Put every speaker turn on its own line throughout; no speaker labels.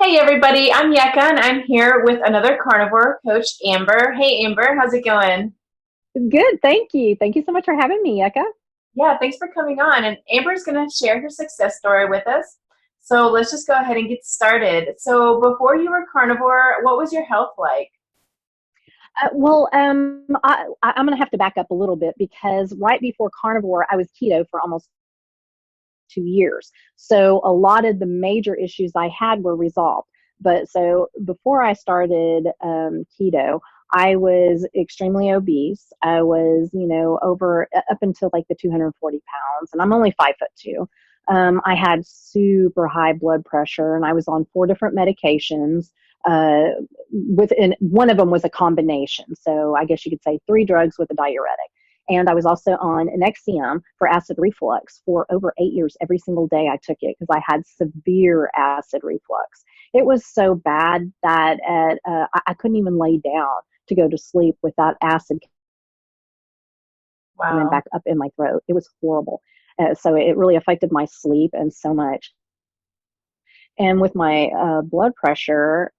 Hey everybody, I'm Yeka and I'm here with another Carnivore Coach Amber. Hey Amber, how's it going?
Good, thank you. Thank you so much for having me, Yeka.
Yeah, thanks for coming on. And Amber's going to share her success story with us. So let's just go ahead and get started. So before you were carnivore, what was your health like?
I'm going to have to back up a little bit because right before carnivore, I was keto for almost 2 years. So a lot of the major issues I had were resolved. But so before I started keto, I was extremely obese. I was, over up until like the 240 pounds, and I'm only 5'2". I had super high blood pressure, and I was on 4 different medications. Within one of them was a combination, so I guess you could say 3 drugs with a diuretic. And I was also on an XCM for acid reflux for over 8 years. Every single day I took it because I had severe acid reflux. It was so bad that I couldn't even lay down to go to sleep with that acid coming
Wow.
back up in my throat. It was horrible. So it really affected my sleep and so much. And with my blood pressure,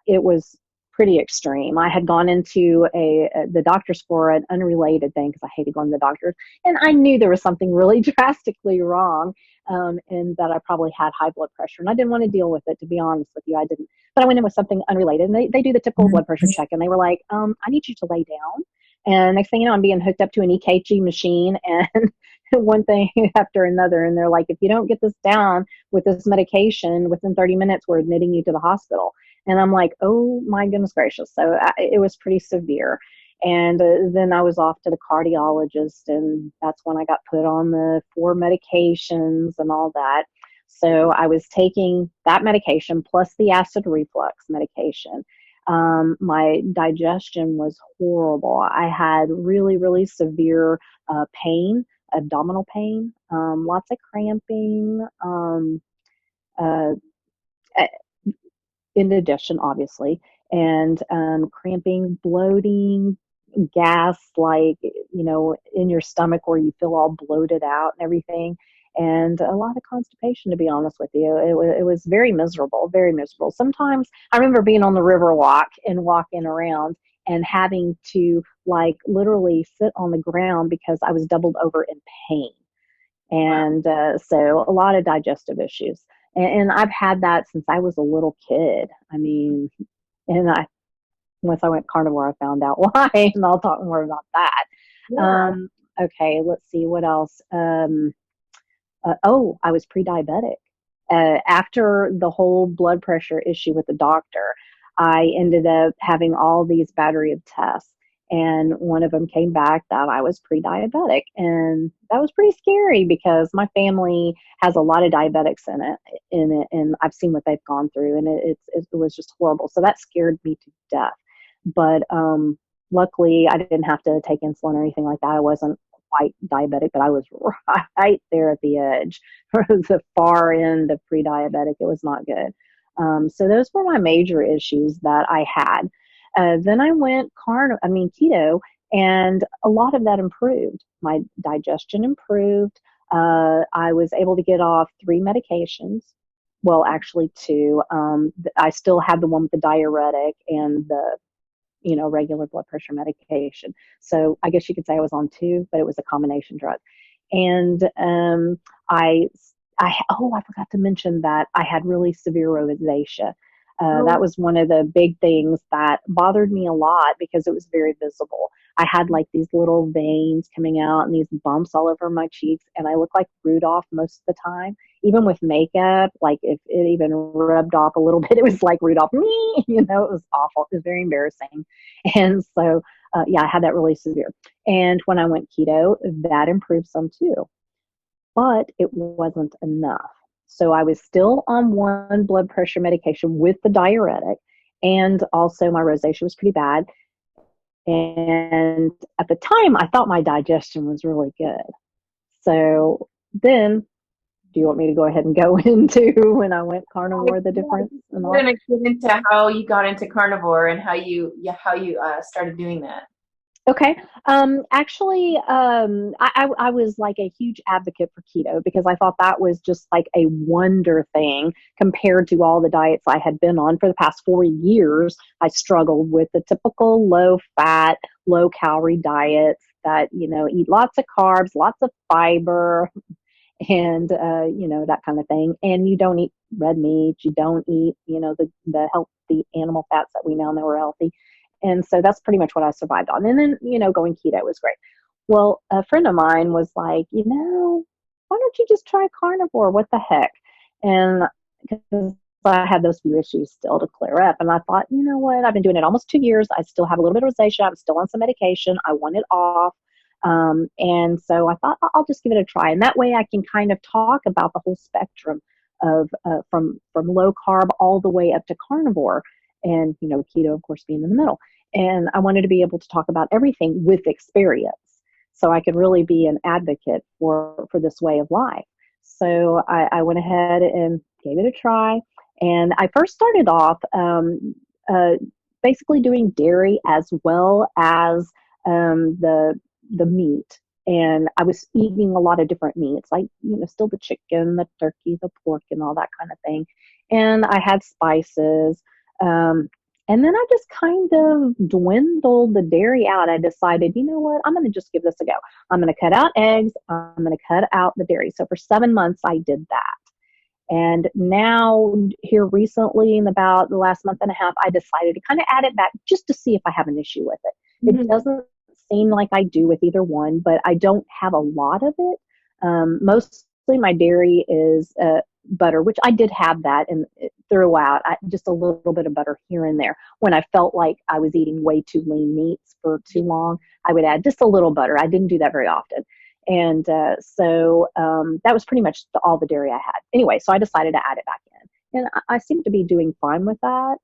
it was pretty extreme. I had gone into the doctors for an unrelated thing because I hated going to the doctors, and I knew there was something really drastically wrong, and that I probably had high blood pressure, and I didn't want to deal with it. To be honest with you, I didn't. But I went in with something unrelated, and they do the typical blood pressure check, and they were like, "I need you to lay down." And next thing you know, I'm being hooked up to an EKG machine, and one thing after another, and they're like, "If you don't get this down with this medication within 30 minutes, we're admitting you to the hospital." And I'm like, oh my goodness gracious. So it was pretty severe. And then I was off to the cardiologist, and that's when I got put on the 4 medications and all that. So I was taking that medication plus the acid reflux medication. My digestion was horrible. I had really, really severe pain, abdominal pain, lots of cramping, uh, indigestion, obviously, and cramping, bloating, gas, like, in your stomach where you feel all bloated out and everything. And a lot of constipation, to be honest with you. It was very miserable, very miserable. Sometimes I remember being on the river walk and walking around and having to like literally sit on the ground because I was doubled over in pain.
Wow.
And so a lot of digestive issues. And I've had that since I was a little kid. I mean, and I once I went carnivore, I found out why, and I'll talk more about that.
Yeah.
Um, okay, let's see what else. Oh, I was pre-diabetic. After the whole blood pressure issue with the doctor, I ended up having all these battery of tests. And one of them came back that I was pre-diabetic. And that was pretty scary because my family has a lot of diabetics in it, and I've seen what they've gone through, and it was just horrible. So that scared me to death. But luckily, I didn't have to take insulin or anything like that. I wasn't quite diabetic, but I was right there at the edge, the far end of pre-diabetic. It was not good. So those were my major issues that I had. Then I went keto, and a lot of that improved. My digestion improved. I was able to get off 3 medications. Well, actually two. I still had the one with the diuretic and the regular blood pressure medication. So I guess you could say I was on two, but it was a combination drug. And I, I forgot to mention that I had really severe rosacea. That
Oh,
was one of the big things that bothered me a lot because it was very visible. I had like these little veins coming out and these bumps all over my cheeks, and I looked like Rudolph most of the time. Even with makeup, like if it even rubbed off a little bit, it was like Rudolph, me, it was awful. It was very embarrassing. And so, yeah, I had that really severe. And when I went keto, that improved some too, but it wasn't enough. So I was still on one blood pressure medication with the diuretic, and also my rosacea was pretty bad. And at the time, I thought my digestion was really good. So then, do you want me to go ahead and go into when I went carnivore, the
yeah,
difference and
we're
all?
gonna get into how you got into carnivore and how you started doing that.
Okay. Actually, I was like a huge advocate for keto because I thought that was just like a wonder thing compared to all the diets I had been on for the past 4 years. I struggled with the typical low fat, low calorie diets that, eat lots of carbs, lots of fiber, and that kind of thing. And you don't eat red meat, you don't eat the healthy animal fats that we now know are healthy. And so that's pretty much what I survived on. And then going keto was great. Well, a friend of mine was like, why don't you just try carnivore? What the heck? And because I had those few issues still to clear up. And I thought, you know what? I've been doing it almost 2 years. I still have a little bit of rosacea. I'm still on some medication. I want it off. And so I thought I'll just give it a try, and that way I can kind of talk about the whole spectrum of from low carb all the way up to carnivore, and keto, of course, being in the middle. And I wanted to be able to talk about everything with experience, so I could really be an advocate for this way of life. So I went ahead and gave it a try, and I first started off uh, basically doing dairy as well as the meat. And I was eating a lot of different meats, like, still the chicken, the turkey, the pork, and all that kind of thing. And I had spices. And then I just kind of dwindled the dairy out. I decided, you know what, I'm going to just give this a go. I'm going to cut out eggs. I'm going to cut out the dairy. So for 7 months, I did that. And now, here recently, in about the last month and a half, I decided to kind of add it back just to see if I have an issue with it. It
Mhm.
doesn't seem like I do with either one, but I don't have a lot of it. Mostly my dairy is butter, which I did have that and throughout, just a little bit of butter here and there. When I felt like I was eating way too lean meats for too long, I would add just a little butter. I didn't do that very often. And so that was pretty much all the dairy I had. Anyway, so I decided to add it back in. And I seem to be doing fine with that.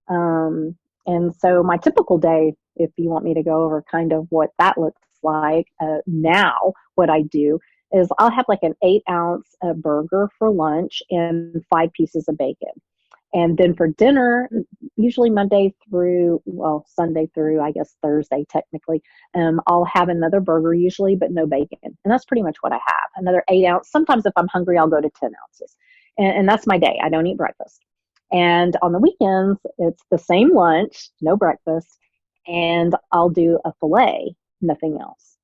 Um, and so my typical day, if you want me to go over kind of what that looks like now, what I do is I'll have like an 8 ounce burger for lunch and 5 pieces of bacon. And then for dinner, usually Monday through, well, Sunday through, I guess, Thursday, technically, I'll have another burger usually, but no bacon. And that's pretty much what I have. Another 8 ounce. Sometimes if I'm hungry, I'll go to 10 ounces. And that's my day. I don't eat breakfast. And on the weekends, it's the same lunch, no breakfast, and I'll do a filet, nothing else.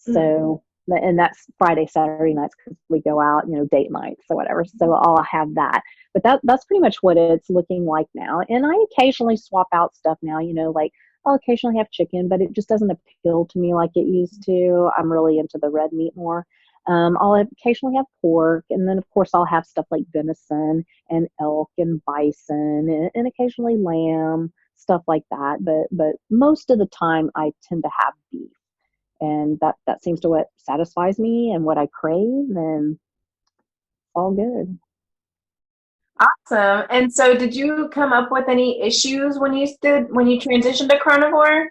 Mm.
So, and that's Friday, Saturday nights because we go out, date nights or whatever. So I'll have that. But that's pretty much what it's looking like now. And I occasionally swap out stuff now, like I'll occasionally have chicken, but it just doesn't appeal to me like it used to. I'm really into the red meat more. I'll occasionally have pork, and then of course I'll have stuff like venison and elk and bison, and occasionally lamb, stuff like that. But most of the time I tend to have beef, and that seems to what satisfies me and what I crave, and all good.
Awesome. And so did you come up with any issues when you transitioned to carnivore?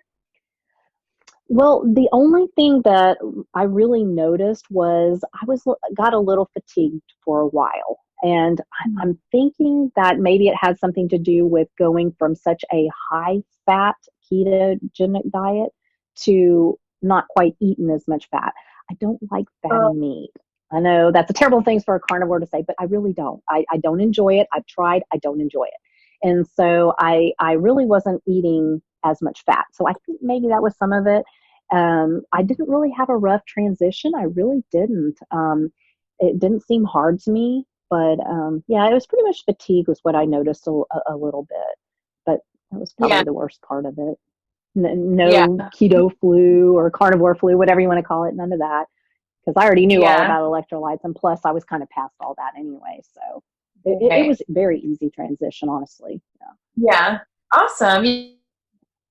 Well, the only thing that I really noticed was I was got a little fatigued for a while. And I'm thinking that maybe it had something to do with going from such a high fat ketogenic diet to not quite eating as much fat. I don't like fatty
Oh,
meat. I know that's a terrible thing for a carnivore to say, but I really don't. I don't enjoy it. I've tried. I don't enjoy it. And so I really wasn't eating as much fat. So I think maybe that was some of it. I didn't really have a rough transition. I really didn't. It didn't seem hard to me, but yeah, it was pretty much fatigue was what I noticed a little bit. But that was
yeah,
probably the worst part of it.
yeah,
No keto flu or carnivore flu, whatever you want to call it, none of that. Because I already knew all
yeah.
about electrolytes, and plus I was kind of past all that anyway. So it
Right.
was very easy transition, honestly. Yeah.
Yeah. Awesome.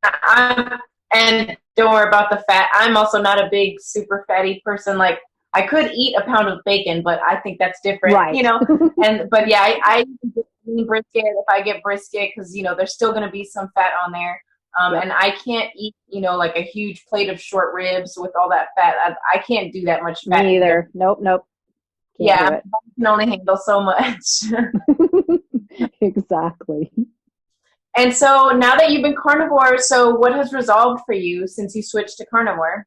I'm, and don't worry about the fat. I'm also not a big, super fatty person. Like I could eat a pound of bacon, but I think that's different,
Right.
And but yeah, I eat brisket if I get brisket because there's still going to be some fat on there.
Yep.
And I can't eat, like a huge plate of short ribs with all that fat. I can't do that much fat
Me
either.
either. Nope. Nope. Can't
Yeah,
do
I can only handle so much.
it. Exactly.
And so now that you've been carnivore, so what has resolved for you since you switched to carnivore?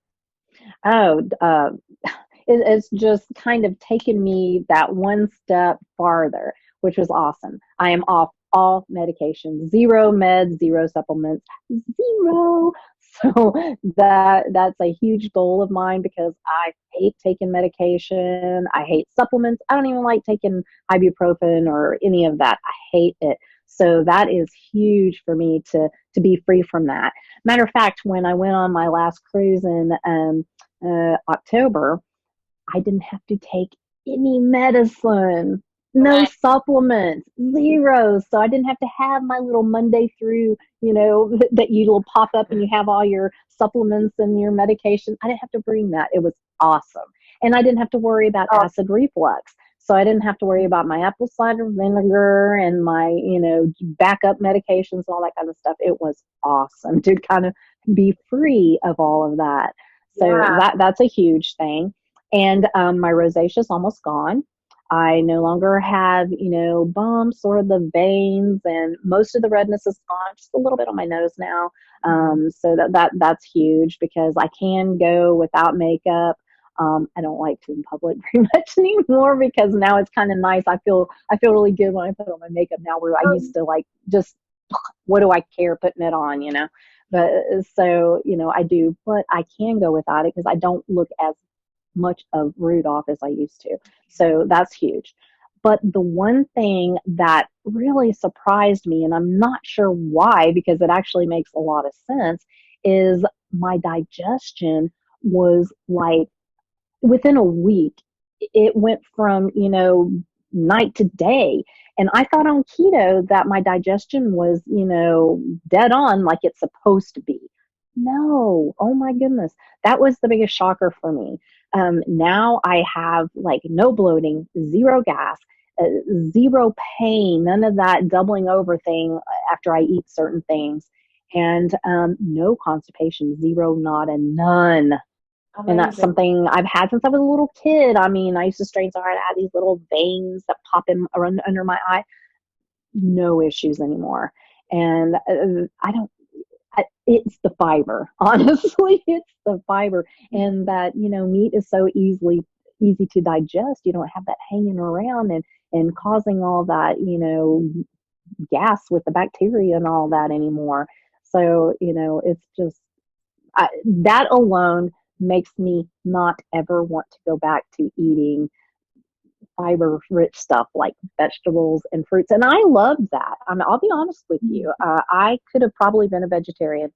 Oh, it's just kind of taken me that one step farther, which was awesome. I am off all medication, zero meds, zero supplements, zero. So that's a huge goal of mine because I hate taking medication. I hate supplements. I don't even like taking ibuprofen or any of that. I hate it. So that is huge for me to be free from that. Matter of fact, when I went on my last cruise in October, I didn't have to take any medicine, no
Nice.
supplements, zero. So I didn't have to have my little Monday through, that you'll pop up and you have all your supplements and your medication. I didn't have to bring that. It was awesome. And I didn't have to worry about
Oh,
acid reflux. So I didn't have to worry about my apple cider vinegar and my, backup medications and all that kind of stuff. It was awesome to kind of be free of all of that. So
yeah.
that's a huge thing. And my rosacea is almost gone. I no longer have, bumps or the veins, and most of the redness is gone. Just a little bit on my nose now. So that's huge because I can go without makeup. I don't like to in public very much anymore because now it's kind of nice. I feel really good when I put on my makeup now. Where I used to like just what do I care putting it on. But so I do, but I can go without it because I don't look as much of Rudolph as I used to. So that's huge. But the one thing that really surprised me, and I'm not sure why, because it actually makes a lot of sense, is my digestion was like within a week, it went from, night to day. And I thought on keto that my digestion was, dead on like it's supposed to be. No, oh my goodness. That was the biggest shocker for me. Now I have like no bloating, zero gas, uh, zero pain, none of that doubling over thing after I eat certain things, and no constipation, zero, nada, none. And that's
Amazing.
something I've had since I was a little kid. I mean, I used to strain so hard. I had these little veins that pop in around under my eye. No issues anymore. And I don't. It's the fiber. Honestly, it's the fiber, and that meat is so easy to digest. You don't have that hanging around and causing all that gas with the bacteria and all that anymore. So it's just that alone makes me not ever want to go back to eating fiber rich stuff like vegetables and fruits. And I love that. I mean, I'll be honest with you. I could have probably been a vegetarian.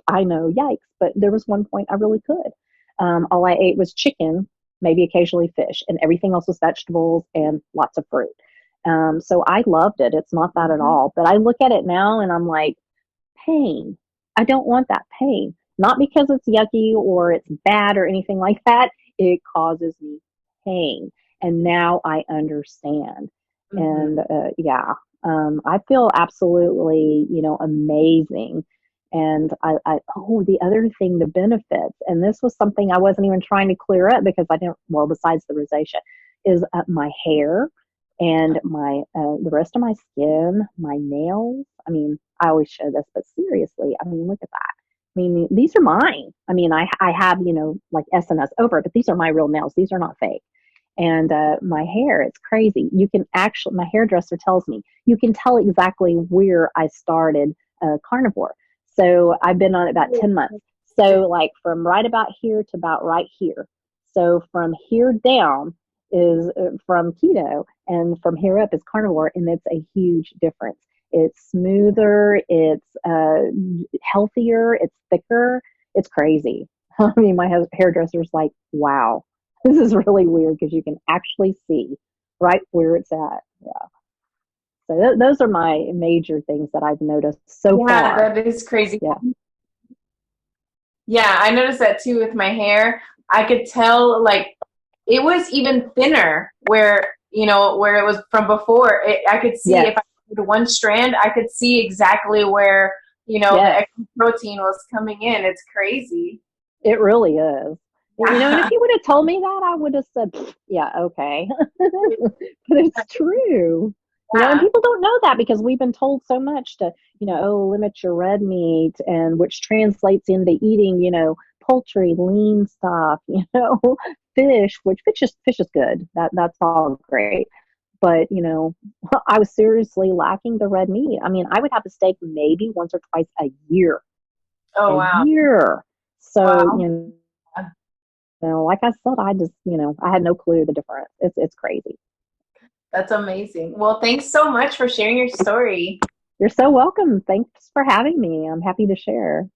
I know, yikes, but there was one point I really could. All I ate was chicken, maybe occasionally fish, and everything else was vegetables and lots of fruit. So I loved it. It's not that at all. But I look at it now and I'm like, pain. I don't want that pain. Not because it's yucky or it's bad or anything like that. It causes me pain. And now I understand.
Mm-hmm.
And yeah, I feel absolutely, amazing. And oh, the other thing, the benefits, and this was something I wasn't even trying to clear up because I didn't, well, besides the rosacea, is my hair and my the rest of my skin, my nails. I mean, I always show this, but seriously, I mean, look at that. I mean, these are mine. I mean, I have like SNS over it, but these are my real nails. These are not fake. And my hair, it's crazy. You can actually, my hairdresser tells me you can tell exactly where I started carnivore. So I've been on it about 10 months. So like from right about here to about right here. So from here down is from keto, and from here up is carnivore, and it's a huge difference. It's smoother, it's healthier, it's thicker. It's crazy. I mean, my hairdresser's like, wow, this is really weird because you can actually see right where it's at. Yeah. So those are my major things that I've noticed so
Yeah,
far.
that is crazy.
Yeah.
Yeah, I noticed that too with my hair. I could tell like it was even thinner where it was from before. I could see
Yes.
if I did one strand, I could see exactly where, the
Yes.
extra protein was coming in. It's crazy.
It really is. And if
Yeah.
you would have told me that, I would have said, yeah, okay. But it's true. And
Yeah.
people don't know that because we've been told so much to, oh, limit your red meat, and which translates into eating, poultry, lean stuff, fish, which fish is good. That's all great. But, I was seriously lacking the red meat. I mean, I would have a steak maybe once or twice a year,
Oh,
a
wow.
year. So,
Wow.
like I said, I had no clue the difference. It's crazy.
That's amazing. Well, thanks so much for sharing your story.
You're so welcome. Thanks for having me. I'm happy to share.